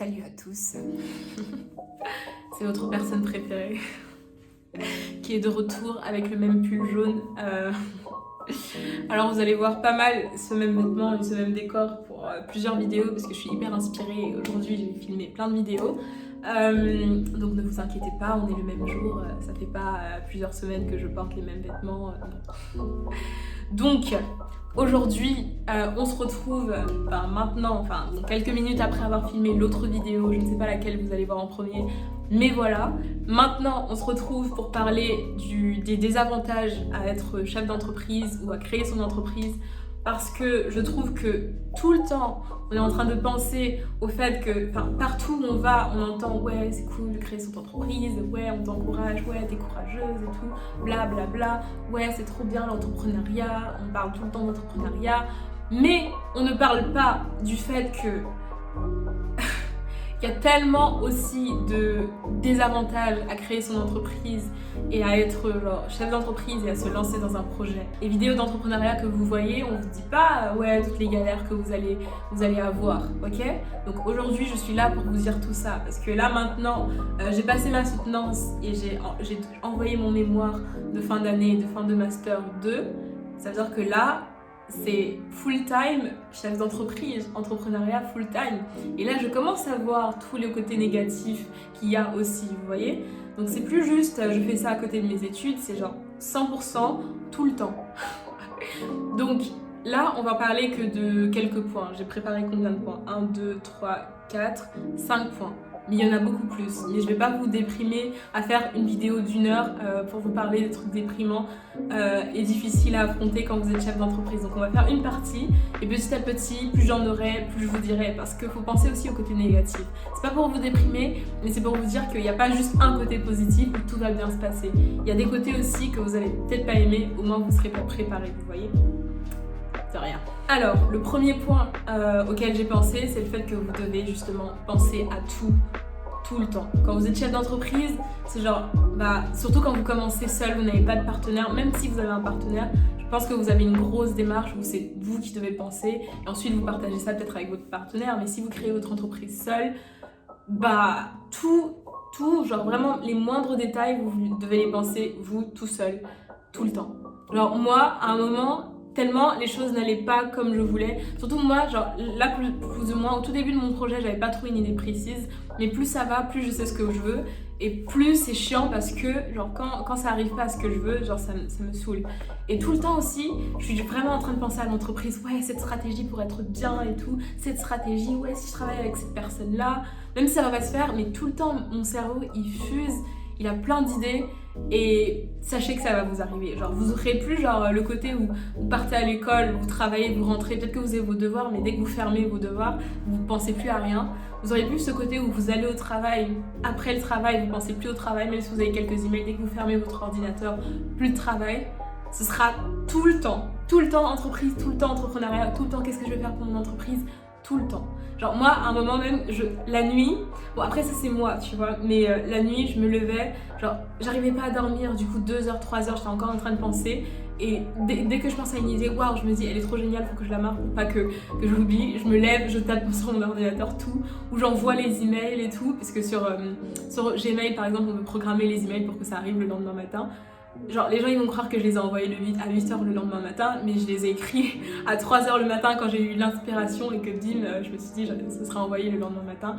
Salut à tous. C'est votre personne préférée qui est de retour avec le même pull jaune. Alors vous allez voir pas mal ce même vêtement et ce même décor pour plusieurs vidéos parce que je suis hyper inspirée et aujourd'hui j'ai filmé plein de vidéos. Donc ne vous inquiétez pas, on est le même jour, ça fait pas plusieurs semaines que je porte les mêmes vêtements. Non. Donc aujourd'hui on se retrouve maintenant, quelques minutes après avoir filmé l'autre vidéo, je ne sais pas laquelle vous allez voir en premier, mais voilà. Maintenant on se retrouve pour parler des désavantages à être chef d'entreprise ou à créer son entreprise, parce que je trouve que tout le temps on est en train de penser au fait que partout où on va on entend ouais c'est cool de créer son entreprise, ouais on t'encourage, ouais t'es courageuse et tout, bla bla bla, ouais c'est trop bien l'entrepreneuriat, on parle tout le temps d'entrepreneuriat, mais on ne parle pas du fait que il y a tellement aussi de désavantages à créer son entreprise et à être chef d'entreprise et à se lancer dans un projet. Les vidéos d'entrepreneuriat que vous voyez, on vous dit pas ouais toutes les galères que vous allez avoir, ok? Donc aujourd'hui je suis là pour vous dire tout ça parce que là maintenant j'ai passé ma soutenance et j'ai envoyé mon mémoire de fin d'année, de fin de master 2. Ça veut dire que là c'est full-time chef d'entreprise, entrepreneuriat full-time. Et là, je commence à voir tous les côtés négatifs qu'il y a aussi, vous voyez. Donc c'est plus juste, je fais ça à côté de mes études, c'est genre 100% tout le temps. Donc là, on va parler que de quelques points. J'ai préparé combien de points? 1, 2, 3, 4, 5 points. Mais il y en a beaucoup plus. Mais je vais pas vous déprimer à faire une vidéo d'1 heure pour vous parler des trucs déprimants et difficiles à affronter quand vous êtes chef d'entreprise. Donc on va faire une partie et petit à petit, plus j'en aurai, plus je vous dirai. Parce qu'il faut penser aussi au côté négatif. C'est pas pour vous déprimer, mais c'est pour vous dire qu'il n'y a pas juste un côté positif où tout va bien se passer. Il y a des côtés aussi que vous allez peut-être pas aimer, au moins vous serez pas préparé, vous voyez. De rien. Alors, le premier point auquel j'ai pensé, c'est le fait que vous devez justement penser à tout le temps. Quand vous êtes chef d'entreprise, c'est genre, surtout quand vous commencez seul, vous n'avez pas de partenaire, même si vous avez un partenaire, je pense que vous avez une grosse démarche où c'est vous qui devez penser, et ensuite vous partagez ça peut-être avec votre partenaire, mais si vous créez votre entreprise seul, tout, genre vraiment les moindres détails, vous devez les penser vous tout seul, tout le temps. Genre moi, à un moment, tellement les choses n'allaient pas comme je voulais. Surtout moi, genre là plus ou moins, au tout début de mon projet, j'avais pas trouvé une idée précise. Mais plus ça va, plus je sais ce que je veux. Et plus c'est chiant parce que genre quand ça arrive pas à ce que je veux, genre ça me saoule. Et tout le temps aussi, je suis vraiment en train de penser à l'entreprise. Ouais, cette stratégie pour être bien et tout. Cette stratégie, ouais, si je travaille avec cette personne-là. Même si ça va pas se faire, mais tout le temps, mon cerveau, il fuse. Il a plein d'idées et sachez que ça va vous arriver. Genre vous aurez plus genre le côté où vous partez à l'école, vous travaillez, vous rentrez, peut-être que vous avez vos devoirs, mais dès que vous fermez vos devoirs, vous pensez plus à rien. Vous aurez plus ce côté où vous allez au travail, après le travail, vous pensez plus au travail, même si vous avez quelques emails, dès que vous fermez votre ordinateur, plus de travail. Ce sera tout le temps entreprise, tout le temps entrepreneuriat, tout le temps qu'est-ce que je vais faire pour mon entreprise, tout le temps. Genre moi à un moment même, la nuit, bon après ça c'est moi tu vois, mais la nuit je me levais, genre j'arrivais pas à dormir, du coup 2 heures, 3 heures j'étais encore en train de penser et dès que je pense à une idée, waouh je me dis elle est trop géniale, faut que je la marque pour pas que je l'oublie, je me lève, je tape sur mon ordinateur tout, ou j'envoie les emails et tout, parce que sur Gmail par exemple on peut programmer les emails pour que ça arrive le lendemain matin. Genre les gens ils vont croire que je les ai envoyés à 8h le lendemain matin, mais je les ai écrits à 3h le matin quand j'ai eu l'inspiration et que bim, je me suis dit ce sera envoyé le lendemain matin.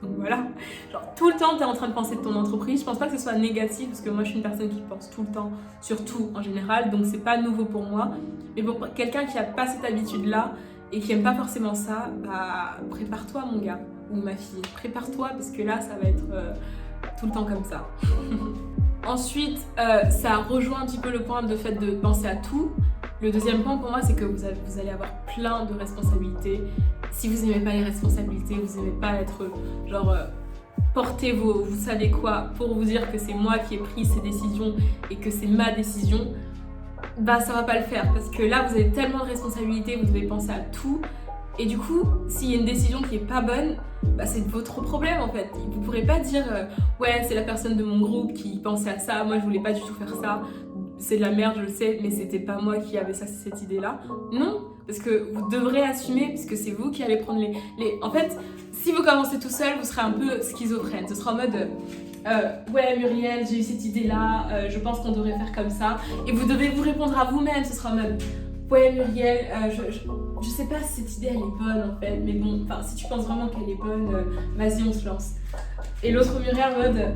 Donc voilà, genre tout le temps t'es en train de penser de ton entreprise. Je pense pas que ce soit négatif parce que moi je suis une personne qui pense tout le temps sur tout en général, donc c'est pas nouveau pour moi. Mais pour quelqu'un qui a pas cette habitude là et qui aime pas forcément ça, prépare-toi mon gars ou ma fille, prépare-toi parce que là ça va être tout le temps comme ça. Ensuite, ça rejoint un petit peu le point de fait de penser à tout. Le deuxième point pour moi, c'est que vous allez avoir plein de responsabilités. Si vous n'aimez pas les responsabilités, vous n'aimez pas être genre porter vous savez quoi pour vous dire que c'est moi qui ai pris ces décisions et que c'est ma décision, ça va pas le faire parce que là vous avez tellement de responsabilités, vous devez penser à tout. Et du coup, s'il y a une décision qui est pas bonne, c'est votre problème en fait. Vous pourrez pas dire ouais c'est la personne de mon groupe qui pensait à ça, moi je voulais pas du tout faire ça, c'est de la merde je le sais, mais c'était pas moi qui avait cette idée là. Non, parce que vous devrez assumer, puisque c'est vous qui allez prendre En fait, si vous commencez tout seul, vous serez un peu schizophrène. Ce sera en mode ouais Muriel, j'ai eu cette idée-là, je pense qu'on devrait faire comme ça. Et vous devez vous répondre à vous-même. Ce sera en mode ouais Muriel, je sais pas si cette idée elle est bonne en fait, mais bon, enfin si tu penses vraiment qu'elle est bonne, vas-y on se lance. Et l'autre Muriel en mode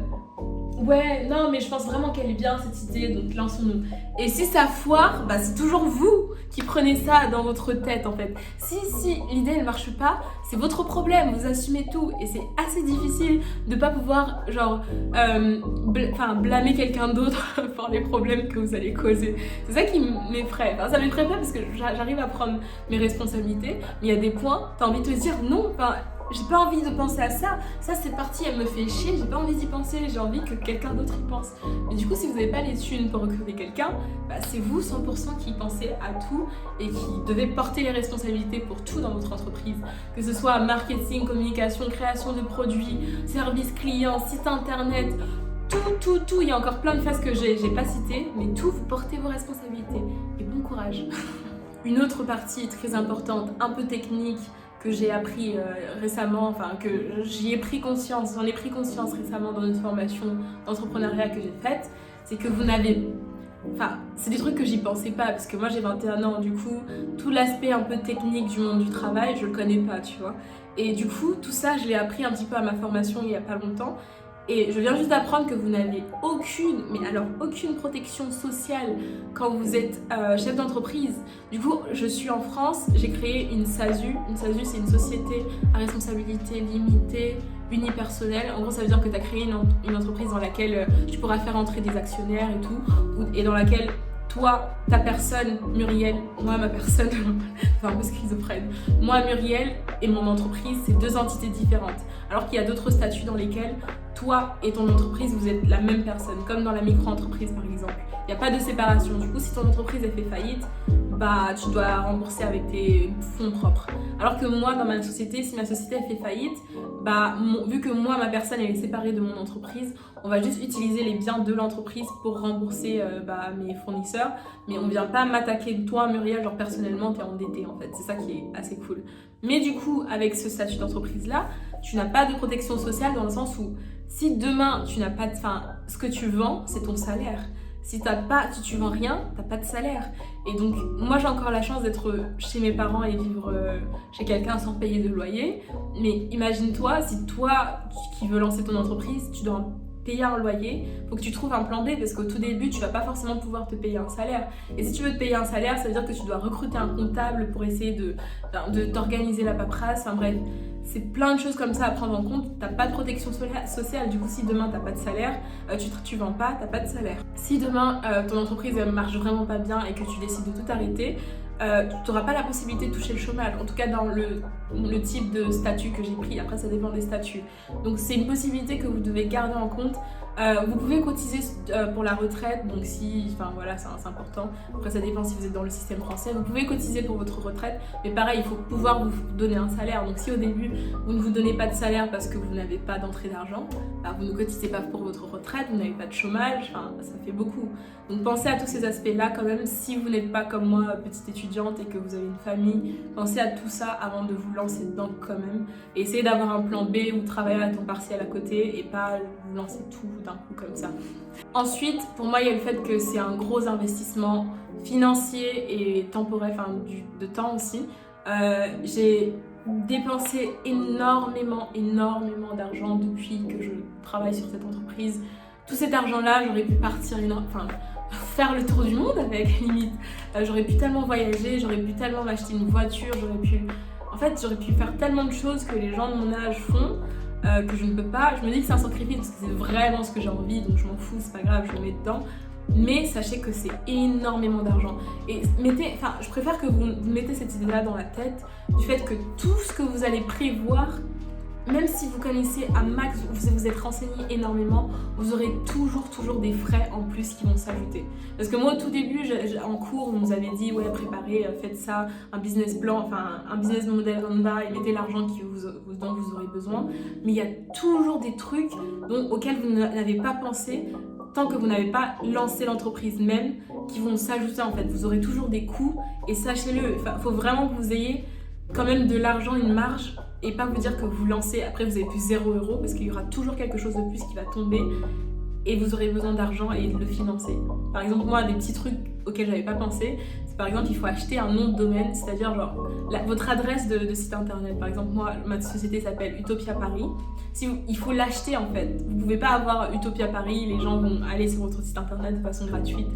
ouais, non, mais je pense vraiment qu'elle est bien cette idée, donc lançons-nous. Et si ça foire, bah c'est toujours vous qui prenez ça dans votre tête en fait. Si l'idée elle marche pas, c'est votre problème, vous assumez tout. Et c'est assez difficile de pas pouvoir genre blâmer quelqu'un d'autre pour les problèmes que vous allez causer. C'est ça qui m'effraie. Enfin, ça m'effraie pas parce que j'arrive à prendre mes responsabilités, mais il y a des points, t'as envie de te dire non, enfin j'ai pas envie de penser à ça, cette partie elle me fait chier, j'ai pas envie d'y penser, j'ai envie que quelqu'un d'autre y pense. Mais du coup si vous n'avez pas les thunes pour recruter quelqu'un, bah, c'est vous 100% qui pensez à tout et qui devez porter les responsabilités pour tout dans votre entreprise. Que ce soit marketing, communication, création de produits, service client, site internet, tout, il y a encore plein de phases que j'ai pas citées, mais tout, vous portez vos responsabilités. Et bon courage. Une autre partie très importante, un peu technique, que j'ai appris récemment, enfin que j'en ai pris conscience récemment dans une formation d'entrepreneuriat que j'ai faite, c'est que vous n'avez... Enfin, c'est des trucs que j'y pensais pas, parce que moi j'ai 21 ans, du coup, tout l'aspect un peu technique du monde du travail, je le connais pas, tu vois. Et du coup, tout ça, je l'ai appris un petit peu à ma formation il y a pas longtemps. Et je viens juste d'apprendre que vous n'avez aucune protection sociale quand vous êtes chef d'entreprise. Du coup, je suis en France, j'ai créé une SASU. Une SASU, c'est une société à responsabilité limitée, unipersonnelle. En gros, ça veut dire que tu as créé une entreprise dans laquelle tu pourras faire entrer des actionnaires et tout, et dans laquelle toi, ta personne, Muriel, moi, ma personne, c'est un peu schizophrène. Moi, Muriel et mon entreprise, c'est deux entités différentes. Alors qu'il y a d'autres statuts dans lesquels toi et ton entreprise, vous êtes la même personne, comme dans la micro-entreprise par exemple. Il n'y a pas de séparation. Du coup, si ton entreprise elle fait faillite, bah tu dois rembourser avec tes fonds propres. Alors que moi, dans ma société, si ma société elle fait faillite, bah vu que moi, ma personne elle est séparée de mon entreprise, on va juste utiliser les biens de l'entreprise pour rembourser mes fournisseurs, mais on vient pas m'attaquer toi, Muriel, genre personnellement, t'es endetté en fait. C'est ça qui est assez cool. Mais du coup, avec ce statut d'entreprise là, tu n'as pas de protection sociale dans le sens où si demain tu n'as pas de... Enfin, ce que tu vends, c'est ton salaire. Si tu vends rien, t'as pas de salaire. Et donc, moi j'ai encore la chance d'être chez mes parents et vivre chez quelqu'un sans payer de loyer. Mais imagine-toi, si toi qui veux lancer ton entreprise, tu dois payer un loyer, faut que tu trouves un plan B parce qu'au tout début, tu vas pas forcément pouvoir te payer un salaire. Et si tu veux te payer un salaire, ça veut dire que tu dois recruter un comptable pour essayer de t'organiser la paperasse. Enfin bref, c'est plein de choses comme ça à prendre en compte. T'as pas de protection sociale, du coup si demain t'as pas de salaire, tu vends pas, t'as pas de salaire. Si demain ton entreprise elle marche vraiment pas bien et que tu décides de tout arrêter, tu n'auras pas la possibilité de toucher le chômage, en tout cas dans le type de statut que j'ai pris. Après ça dépend des statuts, donc c'est une possibilité que vous devez garder en compte. Vous pouvez cotiser pour la retraite, donc voilà, c'est important. Après ça dépend si vous êtes dans le système français, vous pouvez cotiser pour votre retraite, mais pareil il faut pouvoir vous donner un salaire. Donc si au début vous ne vous donnez pas de salaire parce que vous n'avez pas d'entrée d'argent, bah, vous ne cotisez pas pour votre retraite, vous n'avez pas de chômage, ça fait beaucoup. Donc pensez à tous ces aspects là quand même. Si vous n'êtes pas comme moi petite étudiante et que vous avez une famille, pensez à tout ça avant de vous lancer dedans quand même, et essayez d'avoir un plan B ou travailler à temps partiel à côté et pas vous lancer tout d'un coup comme ça. Ensuite, pour moi il y a le fait que c'est un gros investissement financier et temporel, de temps aussi. J'ai dépensé énormément d'argent depuis que je travaille sur cette entreprise. Tout cet argent là, j'aurais pu partir faire le tour du monde avec, limite. J'aurais pu tellement voyager, j'aurais pu tellement m'acheter une voiture, j'aurais pu faire tellement de choses que les gens de mon âge font, que je ne peux pas. Je me dis que c'est un sacrifice parce que c'est vraiment ce que j'ai envie, donc je m'en fous, c'est pas grave, je le mets dedans. Mais sachez que c'est énormément d'argent. Et je préfère que vous mettez cette idée-là dans la tête, du fait que tout ce que vous allez prévoir, même si vous connaissez à max, vous êtes renseigné énormément, vous aurez toujours des frais en plus qui vont s'ajouter. Parce que moi au tout début, en cours, on nous avait dit ouais préparez, faites ça, un business plan, un business model en bas et mettez l'argent dont vous aurez besoin. Mais il y a toujours des trucs auxquels vous n'avez pas pensé. tant que vous n'avez pas lancé l'entreprise même, qui vont s'ajouter en fait. Vous aurez toujours des coûts et sachez-le, il faut vraiment que vous ayez quand même de l'argent, une marge, et pas vous dire que vous lancez, après vous avez plus 0 € parce qu'il y aura toujours quelque chose de plus qui va tomber et vous aurez besoin d'argent et de le financer. Par exemple, moi, des petits trucs auxquels j'avais pas pensé, c'est par exemple il faut acheter un nom de domaine, c'est-à-dire genre votre adresse de site internet. Par exemple, moi, ma société s'appelle Utopia Paris. Il faut l'acheter en fait. Vous pouvez pas avoir Utopia Paris, les gens vont aller sur votre site internet de façon gratuite.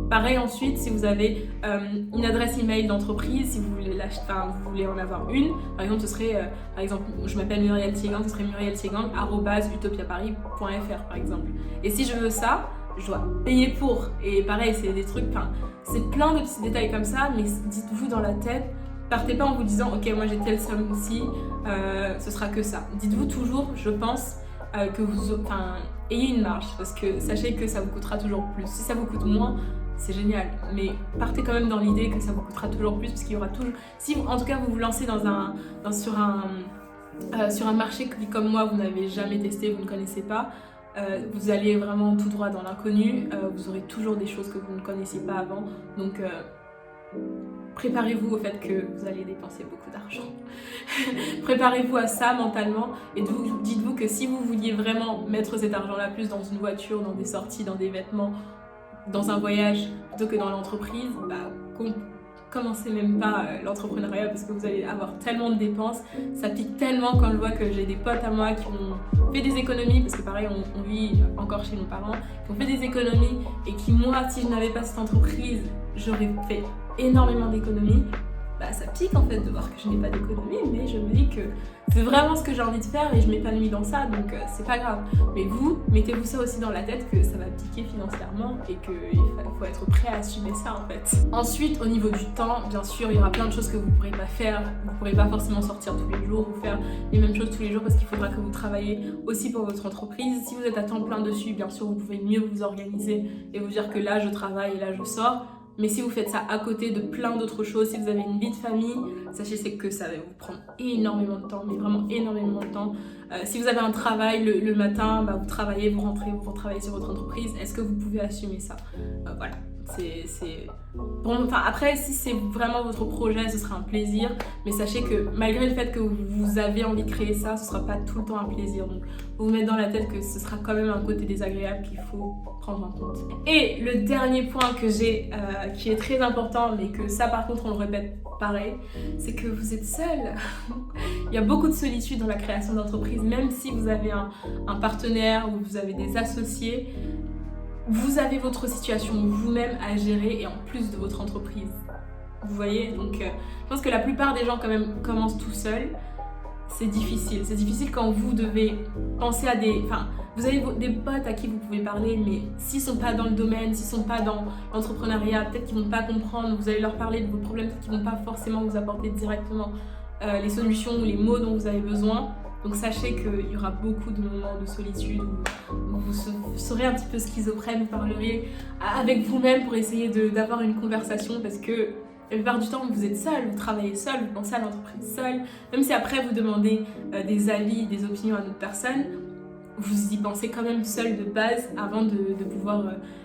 Pareil ensuite, si vous avez une adresse email d'entreprise, si vous voulez l'acheter, enfin, vous voulez en avoir une, par exemple ce serait, par exemple, je m'appelle Muriel Thiegang, ce serait murielthiegang@utopiaparis.fr par exemple. Et si je veux ça, je dois payer pour. Et pareil, c'est des trucs, enfin, c'est plein de petits détails comme ça, mais dites-vous dans la tête, partez pas en vous disant ok, moi j'ai telle somme ici, ce sera que ça. Dites-vous toujours, je pense, que vous ayez une marge, parce que sachez que ça vous coûtera toujours plus. Si ça vous coûte moins, c'est génial, mais partez quand même dans l'idée que ça vous coûtera toujours plus, parce qu'il y aura toujours. Si en tout cas vous vous lancez sur un marché qui, comme moi, vous n'avez jamais testé, vous ne connaissez pas. Vous allez vraiment tout droit dans l'inconnu, vous aurez toujours des choses que vous ne connaissiez pas avant, donc préparez-vous au fait que vous allez dépenser beaucoup d'argent. Préparez-vous à ça mentalement et dites-vous que si vous vouliez vraiment mettre cet argent-là plus dans une voiture, dans des sorties, dans des vêtements, dans un voyage, plutôt que dans l'entreprise, commencez même pas l'entrepreneuriat parce que vous allez avoir tellement de dépenses, ça pique tellement quand je vois que j'ai des potes à moi qui ont fait des économies, parce que pareil on vit encore chez nos parents, qui ont fait des économies et qui, moi, si je n'avais pas cette entreprise, j'aurais fait énormément d'économies. Ça pique en fait de voir que je n'ai pas d'économie, mais je me dis que c'est vraiment ce que j'ai envie de faire et je m'épanouis dans ça, donc c'est pas grave. Mais vous, mettez-vous ça aussi dans la tête que ça va piquer financièrement et qu'il faut être prêt à assumer ça en fait. Ensuite, au niveau du temps, bien sûr, il y aura plein de choses que vous ne pourrez pas faire. Vous ne pourrez pas forcément sortir tous les jours ou faire les mêmes choses tous les jours parce qu'il faudra que vous travaillez aussi pour votre entreprise. Si vous êtes à temps plein dessus, bien sûr, vous pouvez mieux vous organiser et vous dire que là, je travaille et là, je sors. Mais si vous faites ça à côté de plein d'autres choses, si vous avez une vie de famille, sachez que ça va vous prendre énormément de temps, mais vraiment énormément de temps. Si vous avez un travail le matin, vous travaillez, vous rentrez, vous retravaillez sur votre entreprise, est-ce que vous pouvez assumer ça? Voilà. Bon, après, si c'est vraiment votre projet, ce sera un plaisir, mais sachez que malgré le fait que vous avez envie de créer ça, ce sera pas tout le temps un plaisir. Donc vous mettez dans la tête que ce sera quand même un côté désagréable qu'il faut prendre en compte. Et le dernier point que j'ai, qui est très important, mais que ça par contre on le répète pareil, c'est que vous êtes seul. Il y a beaucoup de solitude dans la création d'entreprise, même si vous avez un partenaire ou vous avez des associés. Vous avez votre situation vous-même à gérer et en plus de votre entreprise. Vous voyez, donc je pense que la plupart des gens quand même commencent tout seuls. C'est difficile. C'est difficile quand vous devez penser à vous avez des potes à qui vous pouvez parler, mais s'ils sont pas dans le domaine, s'ils sont pas dans l'entrepreneuriat, peut-être qu'ils vont pas comprendre. Vous allez leur parler de vos problèmes, peut-être qu'ils vont pas forcément vous apporter directement les solutions ou les mots dont vous avez besoin. Donc sachez qu'il y aura beaucoup de moments de solitude où vous serez un petit peu schizophrène, vous parlerez avec vous-même pour essayer d'avoir une conversation, parce que la plupart du temps vous êtes seul, vous travaillez seul, vous pensez à l'entreprise seul. Même si après vous demandez des avis, des opinions à d'autres personnes, vous y pensez quand même seul de base avant de pouvoir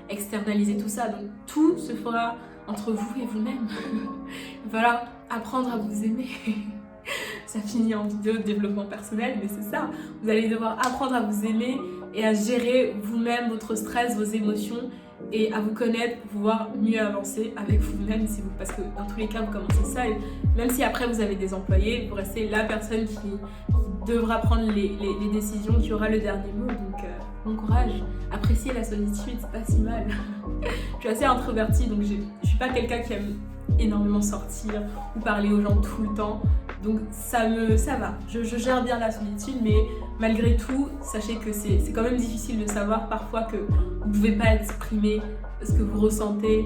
externaliser tout ça. Donc tout se fera entre vous et vous-même. Il va falloir apprendre à vous aimer. Ça finit en vidéo de développement personnel, mais c'est ça. Vous allez devoir apprendre à vous aimer et à gérer vous-même votre stress, vos émotions et à vous connaître pour pouvoir mieux avancer avec vous-même. Parce que dans tous les cas, vous commencez seul. Même si après vous avez des employés, vous restez la personne qui devra prendre les décisions, qui aura le dernier mot. Donc bon courage. Appréciez la solitude, c'est pas si mal. Je suis assez introvertie, donc je suis pas quelqu'un qui aime énormément sortir ou parler aux gens tout le temps. Donc ça va, je gère bien la solitude, mais malgré tout, sachez que c'est quand même difficile de savoir parfois que vous ne pouvez pas exprimer ce que vous ressentez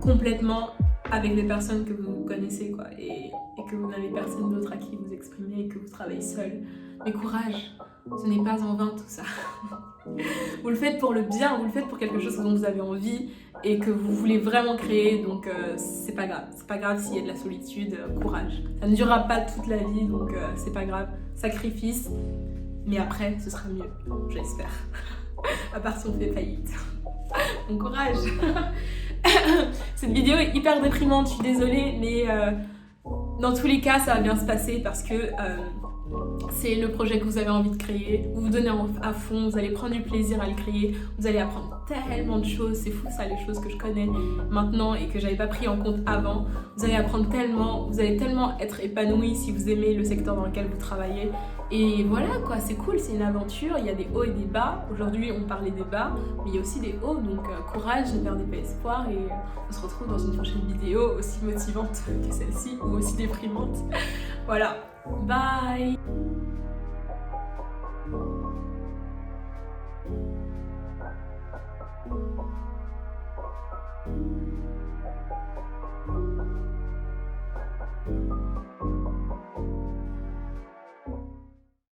complètement avec les personnes que vous connaissez, quoi, et que vous n'avez personne d'autre à qui vous exprimer et que vous travaillez seul. Mais courage, ce n'est pas en vain tout ça. Vous le faites pour le bien, vous le faites pour quelque chose dont vous avez envie et que vous voulez vraiment créer, donc c'est pas grave. C'est pas grave s'il y a de la solitude, courage. Ça ne durera pas toute la vie, donc c'est pas grave. Sacrifice, mais après ce sera mieux, j'espère. à part si on fait faillite. Bon courage. Cette vidéo est hyper déprimante, je suis désolée, mais dans tous les cas, ça va bien se passer parce que c'est le projet que vous avez envie de créer. Vous vous donnez à fond, vous allez prendre du plaisir à le créer, vous allez apprendre tellement de choses, c'est fou ça, les choses que je connais maintenant et que j'avais pas pris en compte avant. Vous allez apprendre tellement, vous allez tellement être épanoui si vous aimez le secteur dans lequel vous travaillez. Et voilà quoi, c'est cool, c'est une aventure, il y a des hauts et des bas. Aujourd'hui on parlait des bas, mais il y a aussi des hauts, donc courage, ne perdez pas espoir et on se retrouve dans une prochaine vidéo aussi motivante que celle-ci ou aussi déprimante. Voilà, bye. Thank you.